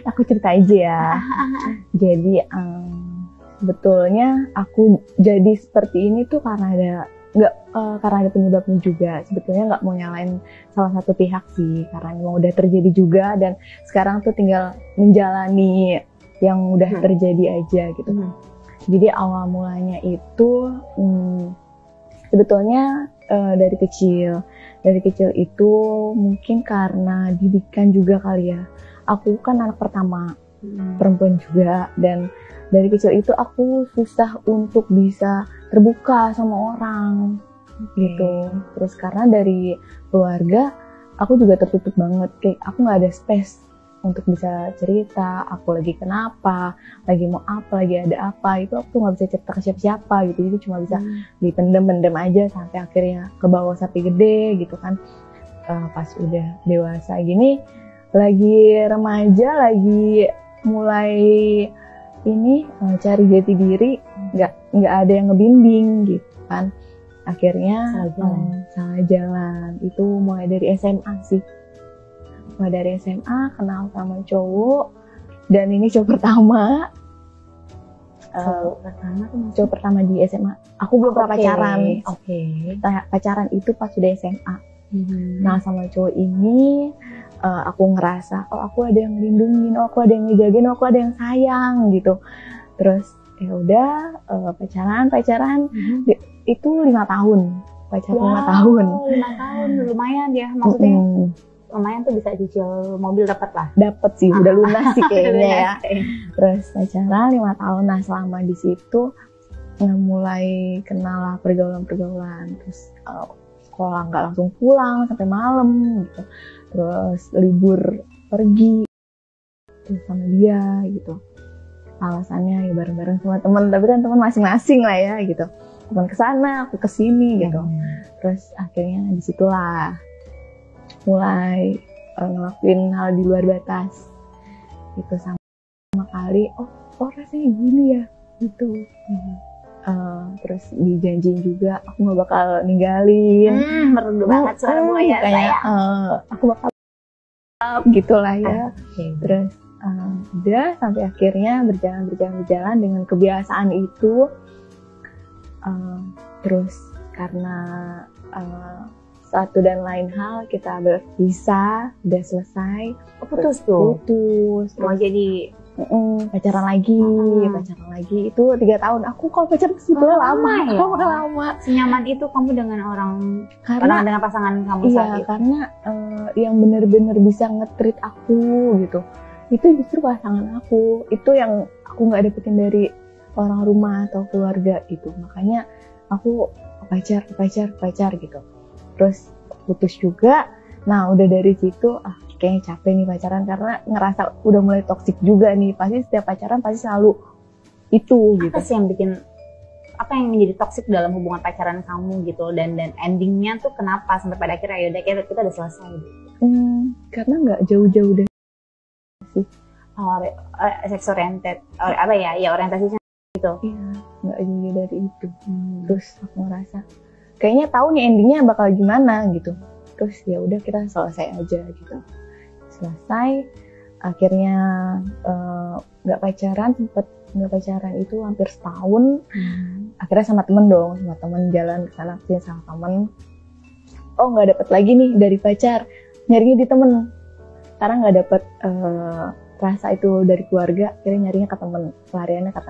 Aku cerita aja ya. Jadi sebetulnya aku jadi seperti ini tuh karena ada penyebabnya juga. Sebetulnya nggak mau nyalain salah satu pihak sih, karena memang udah terjadi juga dan sekarang tuh tinggal menjalani yang udah terjadi aja gitu. Jadi awal mulanya itu sebetulnya dari kecil itu mungkin karena didikan juga kali ya. Aku kan anak pertama, perempuan juga, dan dari kecil itu aku susah untuk bisa terbuka sama orang gitu. Terus karena dari keluarga aku juga tertutup banget, kayak aku nggak ada space untuk bisa cerita aku lagi kenapa, lagi mau apa, lagi ada apa, itu aku nggak bisa cerita ke siapa-siapa gitu. Jadi cuma bisa dipendem-pendem aja sampai akhirnya ke bawah sapi gede gitu kan. Pas udah dewasa gini, lagi remaja, lagi mulai ini cari jati diri, nggak ada yang ngebimbing gitu kan. Akhirnya salah jalan. Itu mulai dari SMA sih. Mulai dari SMA kenal sama cowok, dan ini cowok pertama. Cowok pertama di SMA. Aku belum pernah pacaran. Pacaran itu pas sudah SMA. Nah sama cowok ini aku ngerasa aku ada yang ngelindungin, aku ada yang ngejagain, aku ada yang sayang gitu. Terus ya udah pacaran itu 5 tahun. Pacaran 5 tahun. 5 tahun lumayan ya, maksudnya lumayan tuh bisa cicil mobil dapat lah. Dapat sih, udah lunas sih kayaknya ya. Terus pacaran 5 tahun. Nah selama di situ mulai kenal lah pergaulan. Terus sekolah nggak langsung pulang sampai malam gitu. Terus libur pergi terus sama dia gitu. Alasannya ya bareng-bareng sama teman, tapi kan teman masing-masing lah ya gitu. Teman kesana, aku kesini gitu. Terus akhirnya disitulah mulai ngelakuin hal di luar batas gitu. Sama kali oh rasanya gini ya gitu. Terus dijanjiin juga aku nggak bakal ninggalin. Merdu banget semua ya saya. Aku bakal gitulah ya. Terus udah sampai akhirnya berjalan dengan kebiasaan itu. Terus karena satu dan lain hal kita berpisah, udah selesai. Putus. Mau jadi pacaran lagi itu 3 tahun. Aku kalau pacaran sebetulnya lama. Senyaman itu kamu dengan dengan pasangan kamu saat itu? Karena yang benar-benar bisa nge-treat aku gitu, itu justru pasangan aku. Itu yang aku nggak dapetin dari orang rumah atau keluarga gitu. Makanya aku pacar gitu. Terus putus juga. Nah udah dari situ kayaknya capek nih pacaran, karena ngerasa udah mulai toksik juga nih. Pasti setiap pacaran pasti selalu itu gitu. Apa yang menjadi toksik dalam hubungan pacaran kamu gitu, dan endingnya tuh kenapa sampai pada akhirnya yaudah kita udah selesai gitu? Karena nggak jauh-jauh dari sih. Sex oriented orientasinya gitu. Iya, nggak jauh dari itu. Terus aku ngerasa kayaknya tahu nih endingnya bakal gimana gitu. Terus ya udah kita selesai aja gitu. Selesai, akhirnya nggak pacaran, sempet nggak pacaran itu hampir setahun. Akhirnya sama temen jalan ke sana sini sama temen. Nggak dapet lagi nih dari pacar, nyarinya di temen. Karena nggak dapet rasa itu dari keluarga, akhirnya nyarinya ke temen, pelariannya ke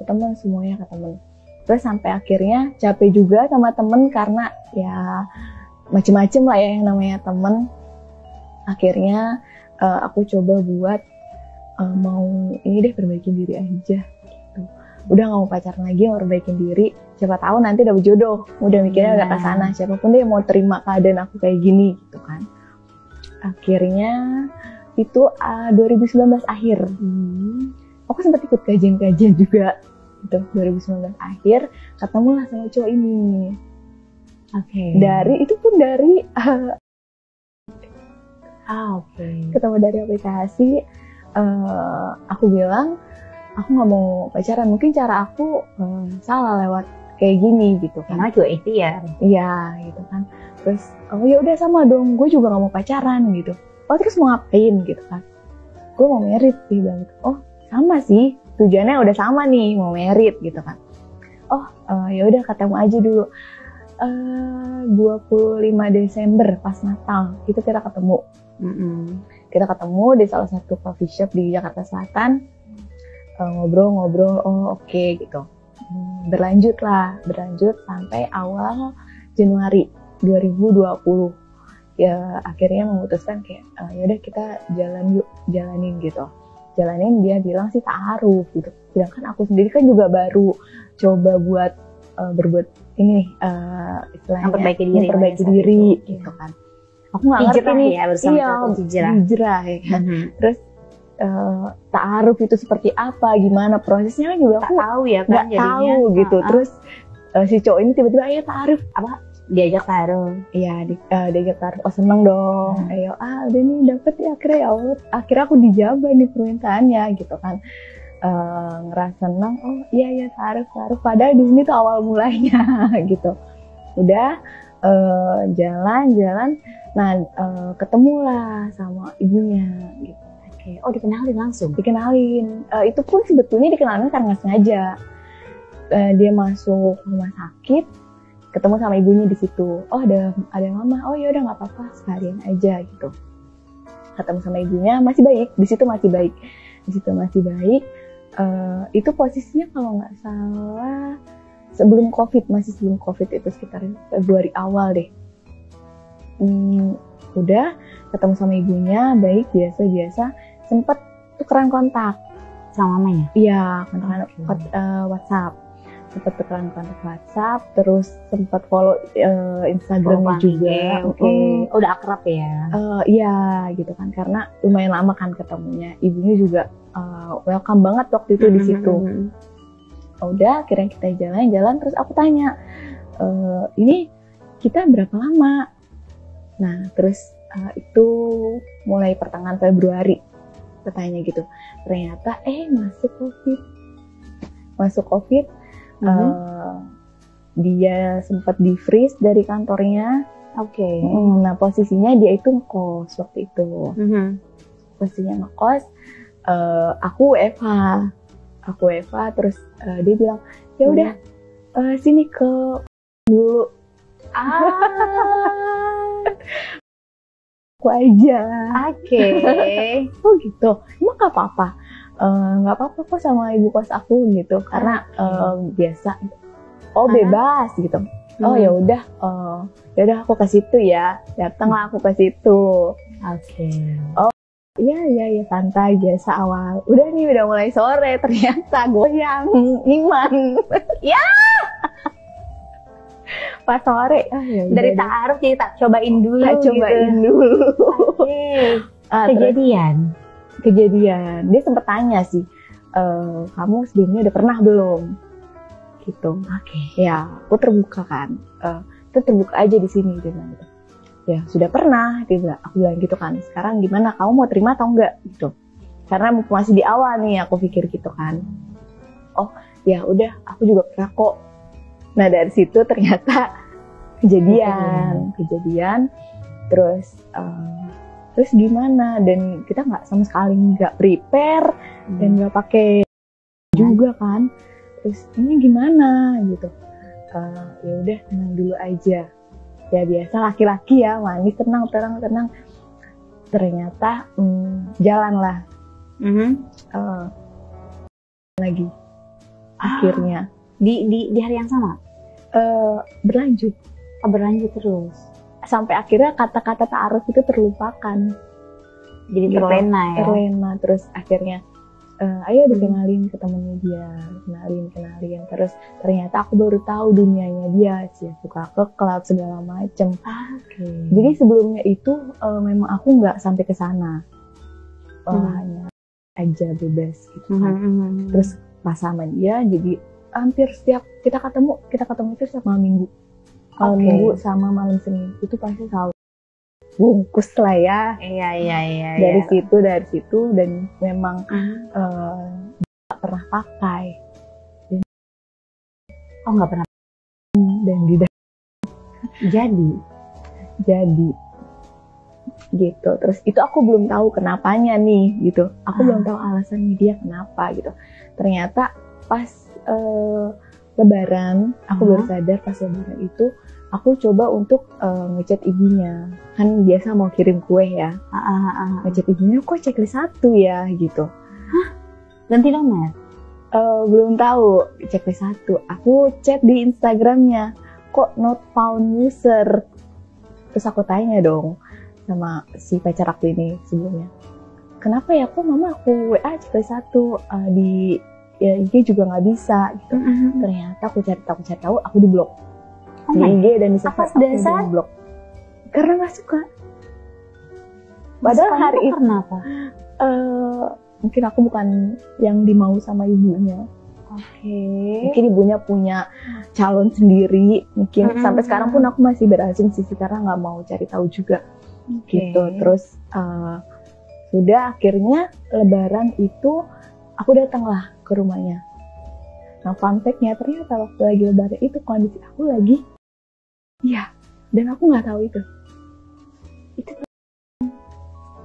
temen, semuanya ke temen. Terus sampai akhirnya capek juga sama temen, karena ya macem-macem lah ya yang namanya temen. Akhirnya aku coba buat mau ini deh, perbaikin diri aja gitu. Udah gak mau pacaran lagi, mau perbaikin diri. Siapa tahu nanti dapet jodoh. Udah mikirnya udah kesana. Siapapun deh mau terima keadaan aku kayak gini gitu kan. Akhirnya itu 2019 akhir. Aku sempat ikut kajian-kajian juga gitu. 2019 akhir ketemu lah sama cowok ini. Ketemu dari aplikasi. Aku bilang aku nggak mau pacaran, mungkin cara aku salah lewat kayak gini gitu kan. Karena juga ikhtiar. Iya gitu kan. Terus ya udah sama dong, gue juga nggak mau pacaran gitu. Terus mau ngapain gitu kan. gue mau merit, dia bilang gitu. Oh sama sih, tujuannya udah sama nih, mau merit gitu kan. Oh ya udah ketemu aja dulu. 25 Desember pas Natal itu kita ketemu. Kita ketemu di salah satu coffee shop di Jakarta Selatan. Ngobrol-ngobrol, oh oke gitu. Berlanjut sampai awal Januari 2020. Ya akhirnya memutuskan kayak yaudah kita jalanin gitu. Jalanin, dia bilang sih ta'aruf gitu. Sedangkan aku sendiri kan juga baru coba buat berbuat ini istilahnya memperbaiki diri gitu kan. Aku nggak ngerti nih ya, bersama hijrah ya kan. Terus ta'aruf itu seperti apa, gimana prosesnya kan juga aku tahu ya kan, nggak tahu gitu. Terus si cowok ini tiba-tiba ayo ta'aruf, apa diajak ta'aruf. Iya, diajak ta'aruf. Oh seneng dong. Ayo udah nih dapet ya akhirnya, ya Allah akhirnya aku dijabah nih permintaannya gitu kan. Ngerasa senang, oh iya ta'aruf padahal di sini tuh awal mulanya gitu. Udah jalan, nah ketemulah sama ibunya gitu. Oke. Oh dikenalin langsung? Dikenalin, itu pun sebetulnya dikenalin karena nggak sengaja. Dia masuk rumah sakit, ketemu sama ibunya di situ. Oh ada mama, oh ya udah nggak apa-apa sekalian aja gitu. Ketemu sama ibunya, masih baik, di situ masih baik. Itu posisinya kalau nggak salah masih sebelum COVID itu sekitar Februari awal deh. Udah ketemu sama ibunya, baik, biasa, sempet tukeran kontak sama mamanya? Iya, WhatsApp. Sempet tukeran kontak WhatsApp, terus sempet follow Instagramnya juga. Udah akrab ya? Iya gitu kan, karena lumayan lama kan ketemunya. Ibunya juga welcome banget waktu itu di situ. Udah, akhirnya kita jalan, terus aku tanya, ini kita berapa lama? Nah, terus itu mulai pertengahan Februari, katanya gitu. Ternyata masuk COVID. Dia sempat di freeze dari kantornya. Oke. Nah, posisinya dia itu ngekos waktu itu. Posisinya ngekos. Aku Eva, terus dia bilang ya udah sini ke dulu. Aku aja. Oke. Oh gitu. Emang nggak apa-apa? Nggak apa-apa kok sama ibu kos aku gitu, karena biasa. Oh bebas gitu. Oh ya udah aku ke situ ya. Datanglah aku ke situ. Oke. Oh iya santai biasa awal. Udah mulai sore, ternyata goyang iman. Ya. Pas sore dari ta'aruf jadi cobain dulu. Oke. Kejadian. Dia sempat tanya sih, kamu sebelumnya udah pernah belum? Gitu. Oke. Ya, aku terbuka kan. Itu terbuka aja di sini dia bilang gitu. Ya sudah pernah, aku bilang gitu kan. Sekarang gimana, kamu mau terima atau enggak gitu? Karena masih di awal nih, aku pikir gitu kan. Oh ya udah, aku juga pernah kok. Nah dari situ ternyata kejadian. Terus gimana? Dan kita nggak sama sekali nggak prepare dan nggak pakai juga kan. Terus ini gimana gitu? Ya udah tenang dulu aja. Ya biasa laki-laki ya, manis, tenang. Ternyata jalan lah. Lagi akhirnya di hari yang sama berlanjut terus sampai akhirnya kata-kata ta'aruf itu terlupakan, jadi terlena. Terus akhirnya ayo dikenalin ke temennya dia, kenalin, terus ternyata aku baru tahu dunianya dia sih, suka ke klub segala macem. Jadi sebelumnya itu memang aku nggak sampai ke sana, hanya aja bebas gitu kan. Terus pas sama dia, jadi hampir setiap kita ketemu itu setiap malam minggu. Malam minggu sama malam Senin itu pasti selalu bungkus lah ya. Iya. Dari situ dan memang nggak pernah pakai. Oh nggak pernah. Dan tidak jadi gitu. Terus itu aku belum tahu kenapanya nih gitu, aku belum tahu alasannya dia kenapa gitu. Ternyata pas Lebaran aku baru sadar, pas Lebaran itu aku coba untuk ngechat ibunya, kan biasa mau kirim kue ya. Ngechat ibunya, kok checklist 1 ya gitu. Ganti nomor? Belum tahu checklist 1. Aku chat di Instagramnya, kok not found user. Terus aku tanya dong sama si pacar aku ini sebelumnya, kenapa ya kok mama aku WA checklist 1 di ya, IG juga nggak bisa gitu. Ternyata aku cari tahu aku diblok di IG dan di sosmed. Aku diblok karena nggak suka. Padahal hari itu kenapa? Mungkin aku bukan yang dimau sama ibunya. Mungkin ibunya punya calon sendiri. Mungkin sampai sekarang pun aku masih berasumsi karena nggak mau cari tahu juga. Gitu. Terus sudah akhirnya Lebaran itu aku datanglah ke rumahnya. Nah, fun fact-nya ternyata waktu lagi Lebaran itu kondisi aku lagi, dan aku nggak tahu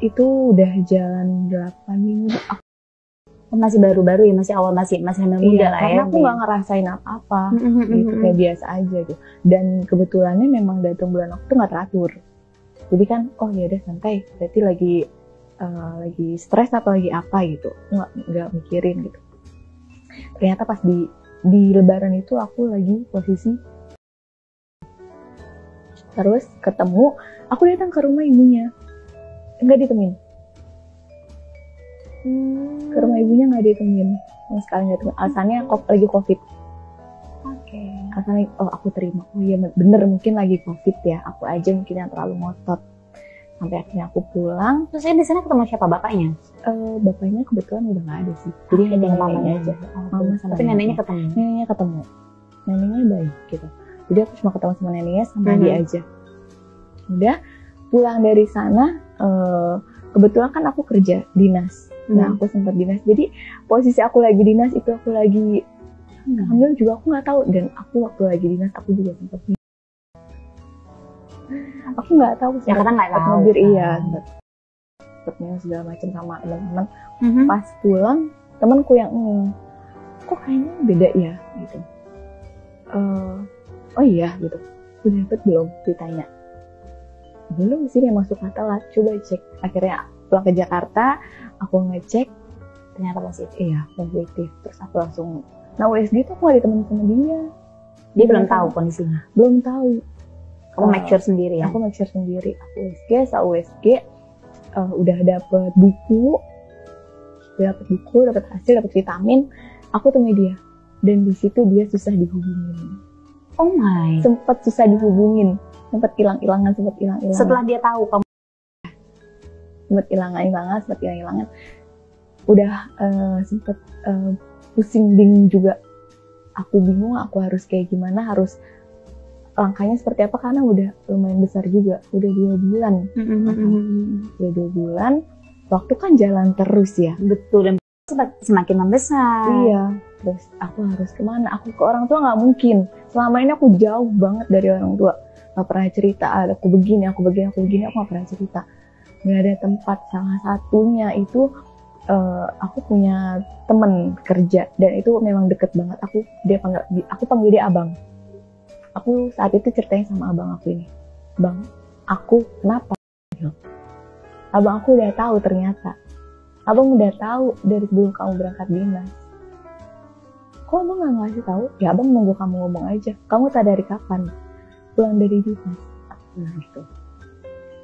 itu udah jalan 8 minggu. Masih baru-baru ya, masih awal, masih hamil muda lah ya. Karena aku nggak ngerasain apa-apa, gitu, kayak biasa aja gitu. Dan kebetulannya memang datang bulan aku tuh nggak teratur. Jadi kan, oh ya udah santai, berarti lagi stres atau lagi apa gitu, nggak mikirin gitu. Ternyata pas di Lebaran itu aku lagi posisi, terus ketemu, aku datang ke rumah ibunya, nggak ditemuin. Ke rumah ibunya nggak ditemuin, sama sekali nggak ditemuin. Alasannya lagi COVID. Alasannya, oh aku terima, oh iya bener mungkin lagi COVID ya, aku aja mungkin yang terlalu ngotot. Sampai akhirnya aku pulang. Terus di sana ketemu siapa, bapaknya? Bapaknya kebetulan udah nggak ada sih, jadi hanya mamanya aja. Mama sama tapi neneknya ketemu. Neneknya baik gitu. Jadi aku cuma ketemu sama neneknya sama dia aja. Udah pulang dari sana, kebetulan kan aku kerja dinas. Nah aku sempat dinas, jadi posisi aku lagi dinas itu aku lagi hamil juga aku nggak tahu. Dan aku waktu lagi dinas aku juga sempat aku nggak tahu sih. Kita nggak tahu. Mobil segala macam sama teman-teman. Pas pulang temanku yang kok kayaknya beda ya gitu. Oh iya gitu. Udah dapet belum? Ditanya. Belum sih, yang masuk kata lah. Coba cek. Akhirnya pulang ke Jakarta, aku ngecek ternyata positif. Iya positif. Terus aku langsung. Nah USG tuh aku nggak ditemenin sama dia. Dia belum tahu kondisinya. Belum tahu. Kamu make sure sendiri ya? Aku make sure sendiri. Aku USG, udah dapet buku, dapet hasil, dapet vitamin. Aku temui dia, dan di situ dia susah dihubungin. Oh my. Sempet susah dihubungin, sempet hilang-hilangan. Setelah dia tahu kamu? Sempet hilang-hilangan. Udah sempet pusing, bingung juga. Aku bingung, aku harus kayak gimana, harus langkahnya seperti apa, karena udah lumayan besar juga, udah 2 bulan. Udah 2 bulan, waktu kan jalan terus ya. Betul, dan semakin membesar. Iya, terus aku harus kemana? Aku ke orang tua nggak mungkin. Selama ini aku jauh banget dari orang tua. Nggak pernah cerita, aku begini, aku nggak pernah cerita. Nggak ada tempat. Salah satunya itu, aku punya temen kerja, dan itu memang deket banget. Aku panggil dia abang. Aku saat itu ceritain sama abang aku ini, bang, aku kenapa? Abang aku udah tahu ternyata. Abang udah tahu dari sebelum kamu berangkat dinas. Kok abang nggak ngasih tahu? Ya abang nunggu kamu ngomong aja. Kamu tak dari kapan? Pulang dari dinas. Nah gitu.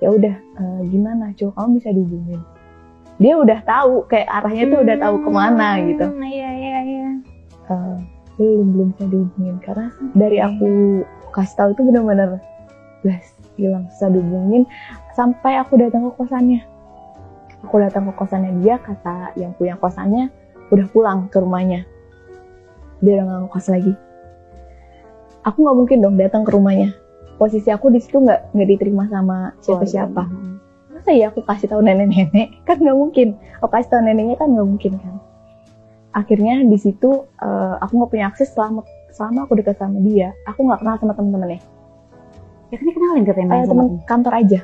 Ya udah, gimana? Coba kamu bisa dihubungin. Dia udah tahu, kayak arahnya tuh udah tahu kemana gitu. Iya. Belum bisa dihubungin, karena dari aku kasih tahu itu benar-benar hilang, susah dihubungin. Sampai aku datang ke kosannya. Dia, kata yang punya kosannya udah pulang ke rumahnya, dia udah nggak ngekos lagi. Aku nggak mungkin dong datang ke rumahnya, posisi aku di situ nggak diterima sama siapa-siapa. Masa ya aku kasih tahu nenek-nenek? Kan nggak mungkin. Aku kasih tahu neneknya kan nggak mungkin kan. Akhirnya di situ aku nggak punya akses selama aku dekat sama dia. Aku nggak kenal sama temen-temennya. Ya kan dikenalin katanya. Temen kantor aja.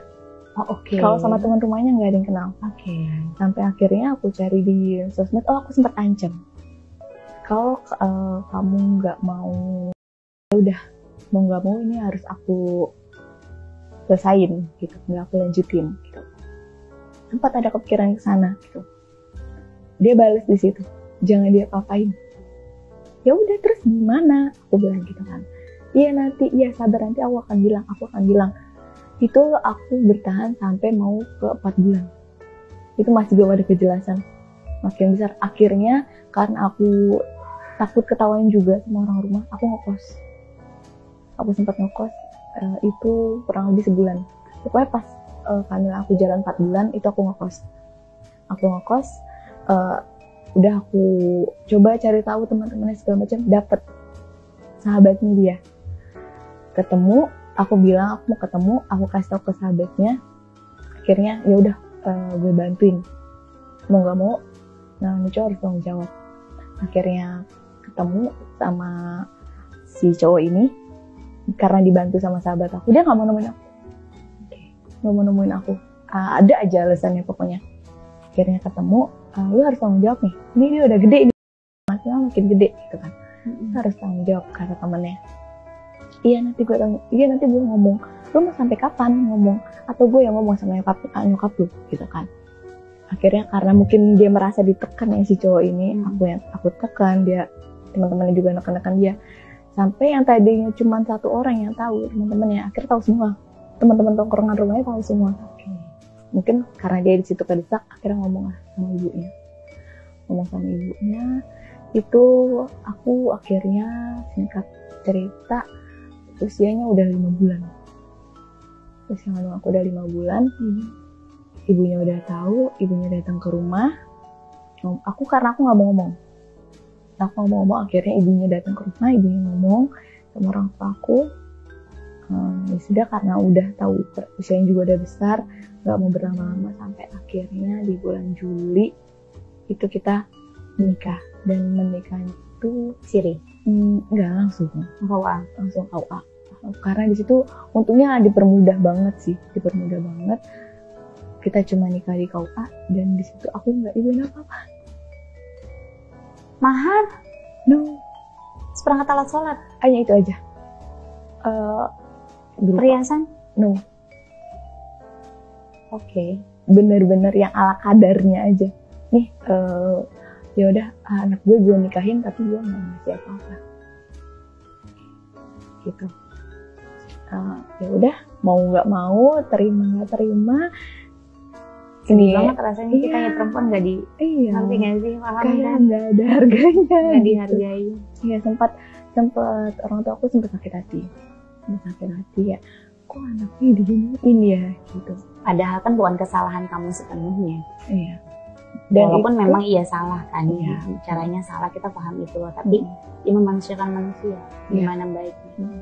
Oh, oke. Kalau sama teman rumahnya nggak ada yang kenal. Oke. Sampai akhirnya aku cari di sosmed, aku sempat ancam. Kalau kamu nggak mau, ya udah, mau nggak mau ini harus aku selesain gitu, nggak aku lanjutin gitu. Sempat ada kepikiran ke sana gitu. Dia balas di situ, jangan dia apain. Ya udah, terus gimana? Aku bilang gitu kan. Iya sabar, nanti aku akan bilang. Itu aku bertahan sampai mau ke 4 bulan. Itu masih belum ada kejelasan. Makin besar. Akhirnya karena aku takut ketahuan juga sama orang rumah, aku ngekos. Aku sempat ngekos itu kurang lebih sebulan. Pokoknya pas karena aku jalan 4 bulan, itu aku ngekos. Udah aku coba cari tahu teman-temannya segala macam, dapet sahabatnya dia. Ketemu, aku bilang aku mau ketemu, aku kasih tahu ke sahabatnya. Akhirnya ya udah, gue bantuin. Mau nggak mau, nah ini cowok harus tanggung jawab. Akhirnya ketemu sama si cowok ini karena dibantu sama sahabat aku. Dia nggak mau nemuin aku. Ada aja alasannya pokoknya. Akhirnya ketemu, lu harus tanggung jawab nih. Ini dia udah gede, makin gede gitu kan. Lu harus tanggung jawab, kata temennya. Iya nanti gue ngomong. Lu mau sampai kapan ngomong? Atau gue yang ngomong sama nyokap lu gitu kan. Akhirnya karena mungkin dia merasa ditekan ya si cowok ini, aku tekan dia, teman-temannya juga neken dia. Sampai yang tadinya cuma satu orang yang tahu, teman-temannya akhirnya tahu semua. Teman-teman tongkrongan rumahnya tahu semua. Mungkin karena dia di situ kedesak, akhirnya ngomong sama ibunya. Itu aku akhirnya, singkat cerita, usianya udah 5 bulan. Usia kandung aku udah 5 bulan. Ibunya udah tahu, ibunya datang ke rumah. Karena aku nggak mau ngomong. Akhirnya ibunya datang ke rumah, ibunya ngomong sama orang tua aku. Ya sudah, karena udah tahu usianya juga udah besar, nggak mau berlama-lama, sampai akhirnya di bulan Juli itu kita menikah. Dan menikah itu Siri? Nggak langsung KUA. Karena di situ untungnya dipermudah banget. Kita cuma nikah di KUA, dan di situ aku nggak ibuin apa-apa. Mahar? No. Seperangkat alat sholat? Hanya itu aja. Perhiasan? No. Oke. Bener-bener yang ala kadarnya aja. Nih, ya udah, anak gue nikahin, tapi gue nggak ngasih apa-apa. Gitu. Ya udah, mau nggak mau, terima nggak terima. Ini banget rasanya kita ya perempuan nggak di, ngerti nggak sih, paham kayak kan? nggak ada harganya, nggak dihargai. Iya, sempat orang tua aku sempat sakit hati ya, kok anaknya diginiin ya gitu. Padahal kan bukan kesalahan kamu sepenuhnya. Iya. Dan walaupun memang iya salah kan, iya, caranya salah, kita paham itu, tapi dia memanusiakan manusia, gimana baiknya.